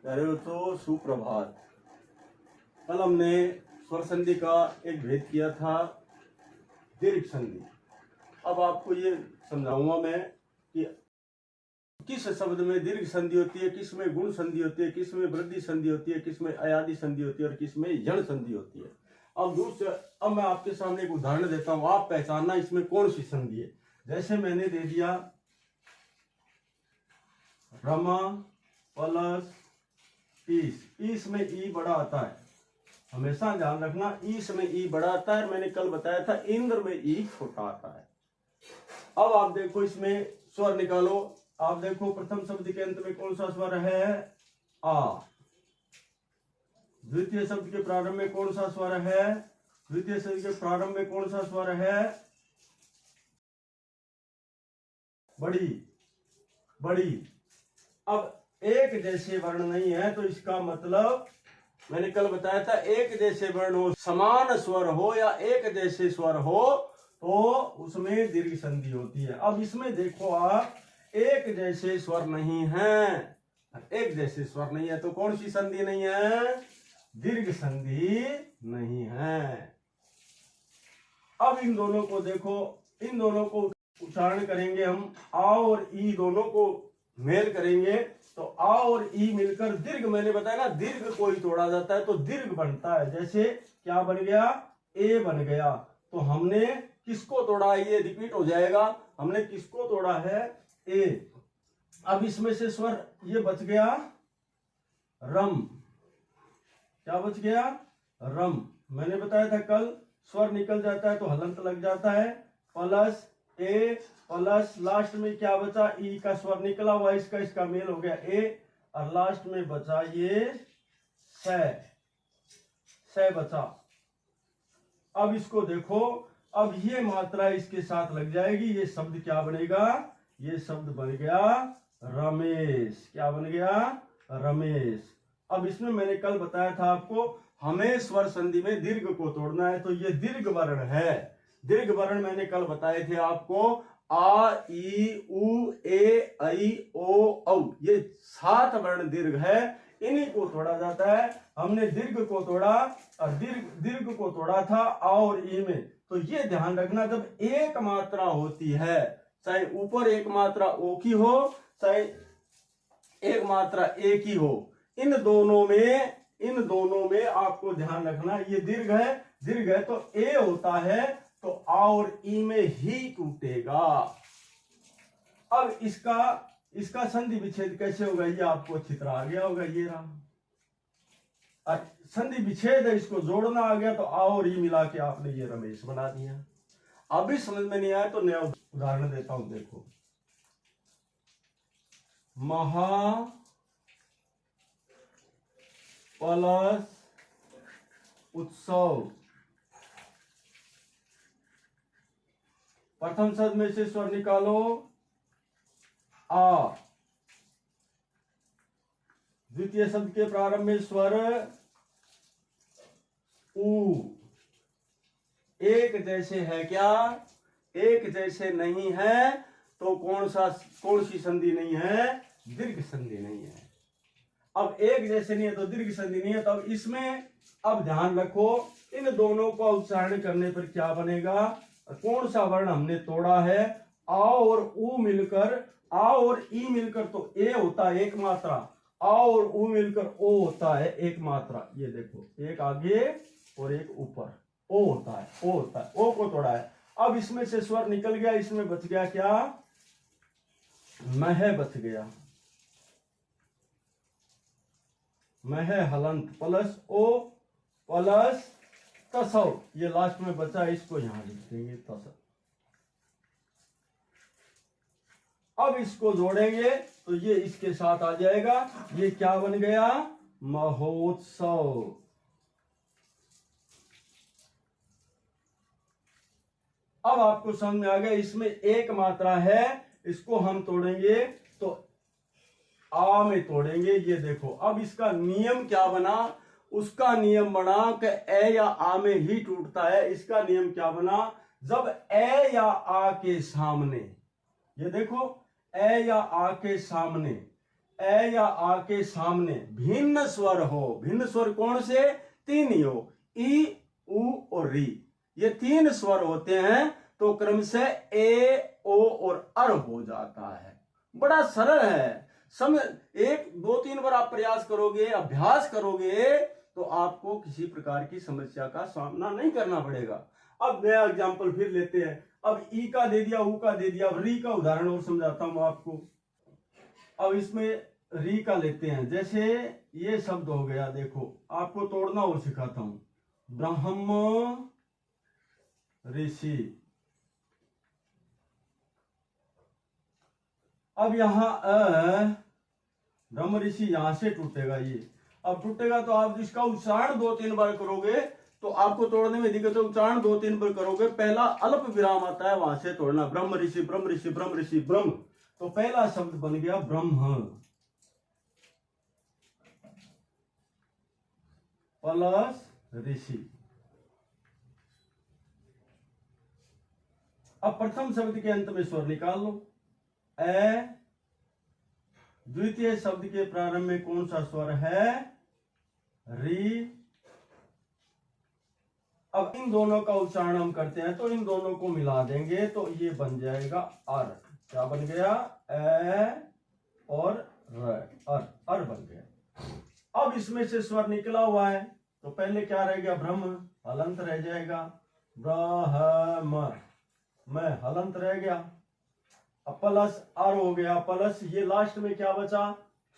प्यारे बच्चों, सुप्रभात। कल हमने स्वर संधि का एक भेद किया था, दीर्घ संधि। अब आपको ये समझाऊंगा मैं कि किस शब्द में दीर्घ संधि होती है, किस में गुण संधि होती है, किस में वृद्धि संधि होती है, किस में अयादि संधि होती है और किस में यण संधि होती है। अब मैं आपके सामने एक उदाहरण देता हूं, आप पहचानना इसमें कौन सी संधि है। जैसे मैंने दे दिया रमा प्लस ईस। ईस में ई बड़ा आता है, हमेशा ध्यान रखना, ईस में ई बड़ा आता है। मैंने कल बताया था इंद्र में ई छोटा आता है। अब आप देखो, इसमें स्वर निकालो। आप देखो, प्रथम शब्द के अंत में कौन सा स्वर है? आ। द्वितीय शब्द के प्रारंभ में कौन सा स्वर है? द्वितीय शब्द के प्रारंभ में कौन सा स्वर है? बड़ी। बड़ी। अब एक जैसे वर्ण नहीं है, तो इसका मतलब मैंने कल बताया था, एक जैसे वर्ण हो, समान स्वर हो या एक जैसे स्वर हो तो उसमें दीर्घ संधि होती है। अब इसमें देखो आप, एक जैसे स्वर नहीं है, एक जैसे स्वर नहीं है, तो कौन सी संधि नहीं है? दीर्घ संधि नहीं है। अब इन दोनों को देखो, इन दोनों को उच्चारण करेंगे हम, आ और ई दोनों को मेल करेंगे तो आ और ई मिलकर दीर्घ, मैंने बताया ना, दीर्घ को ही तोड़ा जाता है तो दीर्घ बनता है। जैसे क्या बन गया? ए बन गया। तो हमने किसको तोड़ा? ये रिपीट हो जाएगा, हमने किसको तोड़ा है? ए। अब इसमें से स्वर ये बच गया रम। क्या बच गया? रम। मैंने बताया था कल, स्वर निकल जाता है तो हलंत लग जाता है। प्लस ए प्लस लास्ट में क्या बचा? ई का स्वर निकला हुआ, इसका मेल हो गया ए, और लास्ट में बचा ये से बचा। अब इसको देखो, अब ये मात्रा इसके साथ लग जाएगी, ये शब्द क्या बनेगा? ये शब्द बन गया रमेश। क्या बन गया? रमेश। अब इसमें मैंने कल बताया था आपको, हमें स्वर संधि में दीर्घ को तोड़ना है, तो ये दीर्घ वर्ण है। दीर्घ वर्ण मैंने कल बताए थे आपको, आ ई उ ए ऐ ओ औ, ये 7 वर्ण दीर्घ है, इन्हीं को तोड़ा जाता है। हमने दीर्घ को तोड़ा, और दीर्घ को तोड़ा था आ और ई में। तो ये ध्यान रखना, जब एक मात्रा होती है, चाहे ऊपर एक मात्रा ओ की हो, चाहे एक मात्रा ए की हो, इन दोनों में आपको ध्यान रखना, ये दीर्घ है तो ए होता है, तो आ और ई में ही टूटेगा। अब इसका संधि विच्छेद कैसे होगा, ये आपको चित्र आ गया होगा, ये रहा। संधि विच्छेद है, इसको जोड़ना आ गया, तो आ और ई मिला के आपने ये रमेश बना दिया। अभी समझ में नहीं आया तो नया उदाहरण देता हूं, देखो। महा प्लस उत्सव। प्रथम शब्द में से स्वर निकालो, आ। द्वितीय शब्द के प्रारंभ में स्वर उ। एक जैसे है क्या? एक जैसे नहीं है, तो कौन सी संधि नहीं है? दीर्घ संधि नहीं है। अब एक जैसे नहीं है तो दीर्घ संधि नहीं है, तो अब इसमें, अब ध्यान रखो, इन दोनों का उच्चारण करने पर क्या बनेगा? कौन सा वर्ण हमने तोड़ा है? आ और उ मिलकर, आ और ई मिलकर तो ए होता है एक मात्रा, आ और उ मिलकर ओ होता है एक मात्रा। ये देखो, एक आगे और एक ऊपर, ओ होता है, ओ को तोड़ा है। अब इसमें से स्वर निकल गया, इसमें बच गया क्या? मह बच गया। मह हलंत प्लस ओ प्लस तसव, ये लास्ट में बचा, इसको यहां लिख देंगे तसव। अब इसको जोड़ेंगे तो ये इसके साथ आ जाएगा, ये क्या बन गया? महोत्सव। अब आपको समझ में आ गया, इसमें एक मात्रा है, इसको हम तोड़ेंगे तो आ में तोड़ेंगे। ये देखो, अब इसका नियम क्या बना? उसका नियम बना कि ए या आ में ही टूटता है। इसका नियम क्या बना? जब ए या आ के सामने, ये देखो, ए या आ के सामने ए या आ के सामने भिन्न स्वर हो, भिन्न स्वर कौन से? तीन ही हो, ई, उ और री, ये तीन स्वर होते हैं तो क्रम से ए, ओ और अर हो जाता है। बड़ा सरल है। समझ, एक दो तीन बार आप प्रयास करोगे, अभ्यास करोगे तो आपको किसी प्रकार की समस्या का सामना नहीं करना पड़ेगा। अब नया एग्जाम्पल फिर लेते हैं। अब ई का दे दिया, ऊ का दे दिया, अब री का उदाहरण और समझाता हूं आपको। अब इसमें री का लेते हैं। जैसे ये शब्द हो गया, देखो आपको तोड़ना और सिखाता हूं। ब्रह्म ऋषि। अब यहां ब्रह्म ऋषि यहां से टूटेगा ये। अब टूटेगा तो आप इसका उच्चारण दो तीन बार करोगे तो आपको तोड़ने में दिक्कत है। उच्चारण दो तीन बार करोगे, पहला अल्प विराम आता है, वहां से तोड़ना। ब्रह्म ऋषि, ब्रह्म ऋषि, ब्रह्म ऋषि, ब्रह्म। तो पहला शब्द बन गया ब्रह्म प्लस ऋषि। अब प्रथम शब्द के अंत में स्वर निकाल लो, ए। द्वितीय शब्द के प्रारंभ में कौन सा स्वर है? री। अब इन दोनों का उच्चारण हम करते हैं तो इन दोनों को मिला देंगे तो ये बन जाएगा अर। क्या बन गया? ए और र, अर बन गया। अब इसमें से स्वर निकला हुआ है तो पहले क्या रह गया? ब्रह्म, हलंत रह जाएगा। ब्रह्म में हलंत रह गया। अब प्लस अर हो गया, प्लस ये लास्ट में क्या बचा?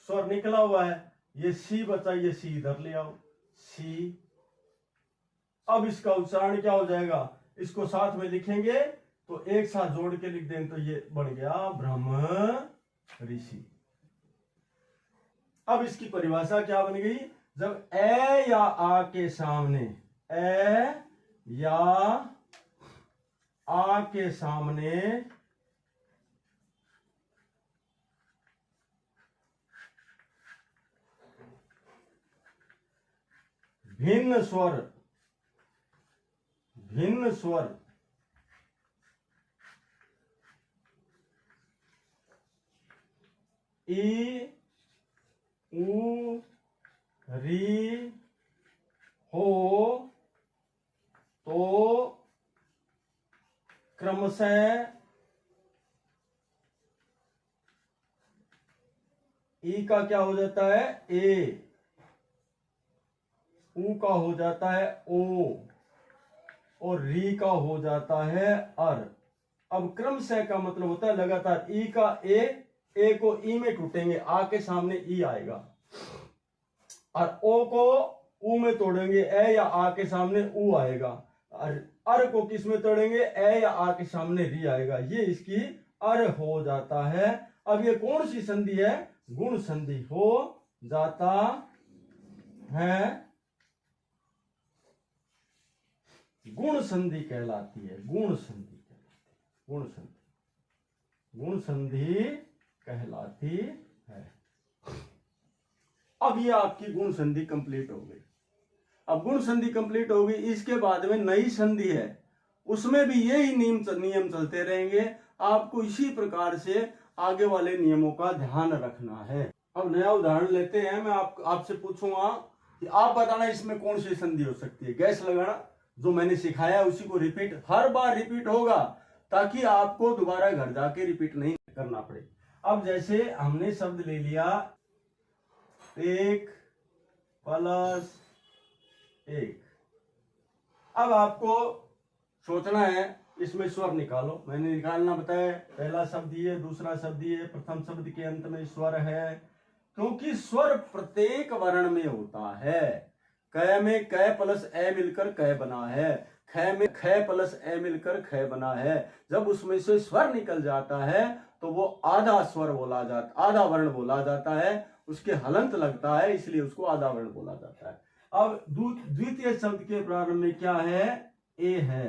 स्वर निकला हुआ है, ये सी बचा, ये सी इधर ले आओ, सी। अब इसका उच्चारण क्या हो जाएगा? इसको साथ में लिखेंगे तो एक साथ जोड़ के लिख दें तो ये बन गया ब्रह्म ऋषि। अब इसकी परिभाषा क्या बन गई? जब ए या आ के सामने, ए या आ के सामने भिन्न स्वर, भिन्न स्वर ई, उ, री हो तो क्रमशः ई का क्या हो जाता है? ए, उ का हो जाता है ओ और री का हो जाता है अर। अब क्रमशः का मतलब होता है लगातार। ई का ए को ई में टूटेंगे, आ के सामने ई आएगा, और ओ को उ में तोड़ेंगे, ए या आ के सामने उ आएगा, और अर को किस में तोड़ेंगे? ए या आ के सामने री आएगा। ये इसकी अर हो जाता है। अब ये कौन सी संधि है? गुण संधि हो जाता है, गुण संधि कहलाती है। गुण संधि कहलाती, गुण संधि, गुण संधि कहलाती है। अब ये आपकी गुण संधि कंप्लीट हो गई। अब गुण संधि कंप्लीट हो गई, इसके बाद में नई संधि है, उसमें भी यही नियम चलते रहेंगे। आपको इसी प्रकार से आगे वाले नियमों का ध्यान रखना है। अब नया उदाहरण लेते हैं। मैं आपसे पूछूंगा कि आप बताना इसमें कौन सी संधि हो सकती है। गैस लगाना, जो मैंने सिखाया है उसी को रिपीट, हर बार रिपीट होगा ताकि आपको दोबारा घर जाके रिपीट नहीं करना पड़े। अब जैसे हमने शब्द ले लिया एक प्लस एक। अब आपको सोचना है इसमें स्वर निकालो। मैंने निकालना बताया, पहला शब्द ये, दूसरा शब्द ये, प्रथम शब्द के अंत में स्वर है, क्योंकि स्वर प्रत्येक वर्ण में होता है। क में क प्लस ए मिलकर क बना है, ख में ख प्लस ए मिलकर ख बना है। जब उसमें से स्वर निकल जाता है तो वो आधा स्वर बोला जाता, आधा वर्ण बोला जाता है, उसके हलंत लगता है, इसलिए उसको आधा वर्ण बोला जाता है। अब द्वितीय शब्द के प्रारंभ में क्या है? ए है।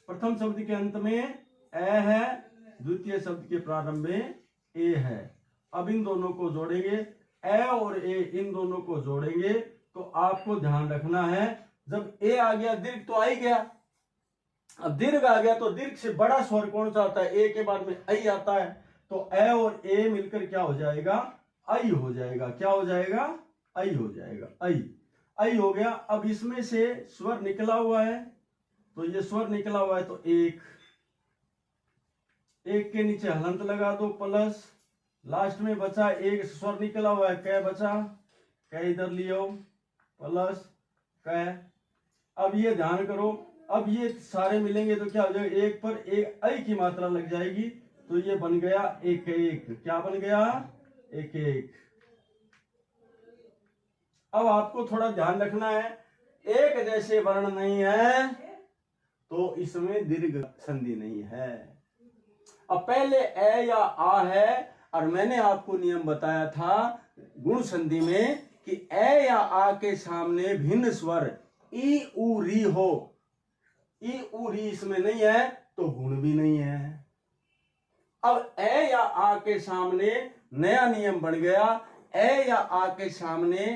प्रथम शब्द के अंत में ए है, द्वितीय शब्द के प्रारंभ में ए है। अब इन दोनों को जोड़ेंगे, ए और ए, इन दोनों को जोड़ेंगे तो आपको ध्यान रखना है, जब ए आ गया दीर्घ तो आ ही गया। अब दीर्घ आ गया तो दीर्घ से बड़ा स्वर कौन सा आता है? ए के बाद में ऐ आता है, तो ए और ए मिलकर क्या हो जाएगा? आई हो जाएगा। क्या हो जाएगा? आई हो जाएगा। आई, आई हो गया। अब इसमें से स्वर निकला हुआ है, तो ये स्वर निकला हुआ है तो एक, एक के नीचे हलंत लगा दो प्लस, लास्ट में बचा एक स्वर निकला हुआ है, कै बचा, कै इधर लियो प्लस कै। अब ये ध्यान करो, अब ये सारे मिलेंगे तो क्या हो जाएगा? एक पर एक आई की मात्रा लग जाएगी, तो ये बन गया एक एक। क्या बन गया? एक एक। अब आपको थोड़ा ध्यान रखना है, एक जैसे वर्ण नहीं है तो इसमें दीर्घ संधि नहीं है। अब पहले ए या आ है, और मैंने आपको नियम बताया था गुण संधि में कि ए या आ के सामने भिन्न स्वर ई उ री हो, ई उ री इसमें नहीं है तो गुण भी नहीं है। अब ए या आ के सामने नया नियम बन गया, ए या आ के सामने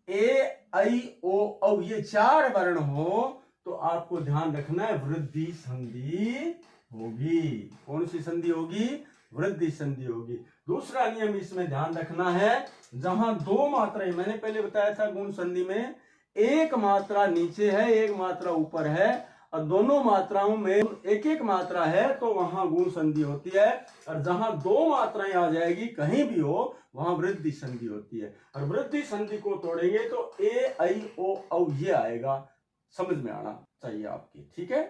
ए आई ओ औ ये चार वर्ण हो तो आपको ध्यान रखना है वृद्धि संधि होगी। कौन सी संधि होगी? वृद्धि संधि होगी। दूसरा नियम इसमें ध्यान रखना है, जहां दो मात्राएं, मैंने पहले बताया था गुण संधि में एक मात्रा नीचे है एक मात्रा ऊपर है, और दोनों मात्राओं में एक एक मात्रा है तो वहां गुण संधि होती है, और जहां दो मात्राएं आ जाएगी कहीं भी हो वहां वृद्धि संधि होती है। और वृद्धि संधि को तोड़ेंगे तो ए आई ओ औ ये आएगा। समझ में आना चाहिए आपकी, ठीक है।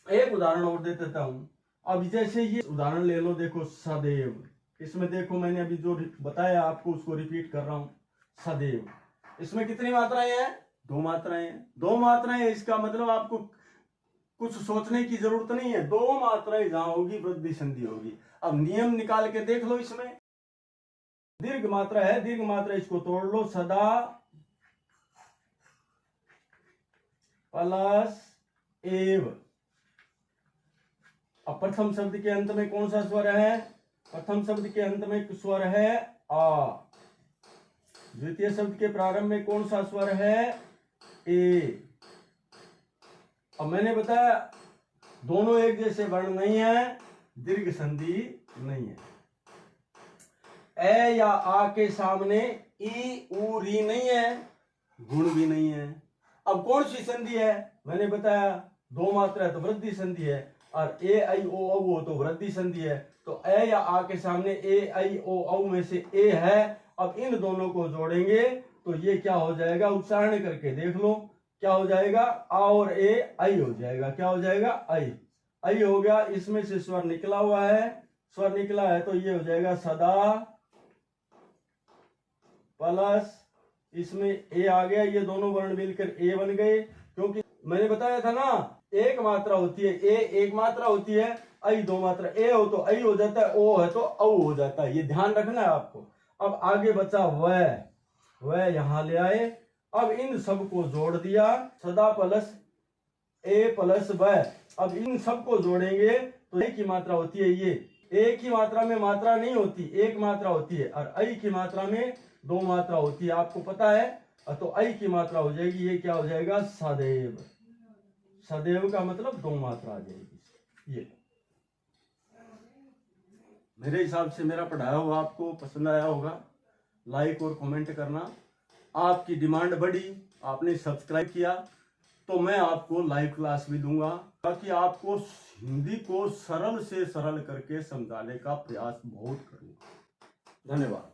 एक उदाहरण और दे देता हूं। अब जैसे ये उदाहरण ले लो, देखो सदैव, इसमें देखो मैंने अभी जो बताया आपको उसको रिपीट कर रहा हूं। सदैव, इसमें कितनी मात्राएं हैं? दो मात्राएं हैं। दो मात्राएं, इसका मतलब आपको कुछ सोचने की जरूरत नहीं है, दो मात्राएं जहां होगी वृद्धि संधि होगी। अब नियम निकाल के देख लो, इसमें दीर्घ मात्रा है, दीर्घ मात्रा इसको तोड़ लो, सदा प्लस एव। अब प्रथम शब्द के अंत में कौन सा स्वर है? प्रथम शब्द के अंत में स्वर है आ। द्वितीय शब्द के प्रारंभ में कौन सा स्वर है? ए। अब मैंने बताया दोनों एक जैसे वर्ण नहीं है, दीर्घ संधि नहीं है। ए या आ के सामने ई उ री नहीं है, गुण भी नहीं है। अब कौन सी संधि है? मैंने बताया दो मात्रा है तो वृद्धि संधि है, और ए आई ओ औ हो तो वृद्धि संधि है। तो ए या आ के सामने ए आई ओ औ में से ए है। अब इन दोनों को जोड़ेंगे तो ये क्या हो जाएगा? उच्चारण करके देख लो, क्या हो जाएगा? आ और ए आई हो जाएगा। क्या हो जाएगा? आई। आई हो गया। इसमें से स्वर निकला हुआ है, स्वर निकला है तो ये हो जाएगा सदा प्लस इसमें ए आ गया, ये दोनों वर्ण मिलकर ए बन गए। क्योंकि मैंने बताया था ना, एक मात्रा होती है ए, एक मात्रा होती है आई, दो मात्रा ए हो तो आई हो जाता है, ओ है तो औ हो जाता है। ये ध्यान रखना है आपको। अब आगे बचा वह यहां ले आए। अब इन सब को जोड़ दिया, सदा प्लस ए प्लस वह। अब इन सब को जोड़ेंगे तो ए की मात्रा होती है ये, ए की मात्रा में मात्रा नहीं होती, एक मात्रा होती है, और आई की मात्रा में दो मात्रा होती है, आपको पता है। तो आई की मात्रा हो जाएगी, ये क्या हो जाएगा? सदैव। सदैव का मतलब दो मात्रा आ जाएगी। ये मेरे हिसाब से मेरा पढ़ाया हुआ आपको पसंद आया होगा। लाइक और कमेंट करना। आपकी डिमांड बढ़ी, आपने सब्सक्राइब किया तो मैं आपको लाइव क्लास भी दूंगा, ताकि आपको हिंदी को सरल से सरल करके समझाने का प्रयास बहुत करूंगा। धन्यवाद।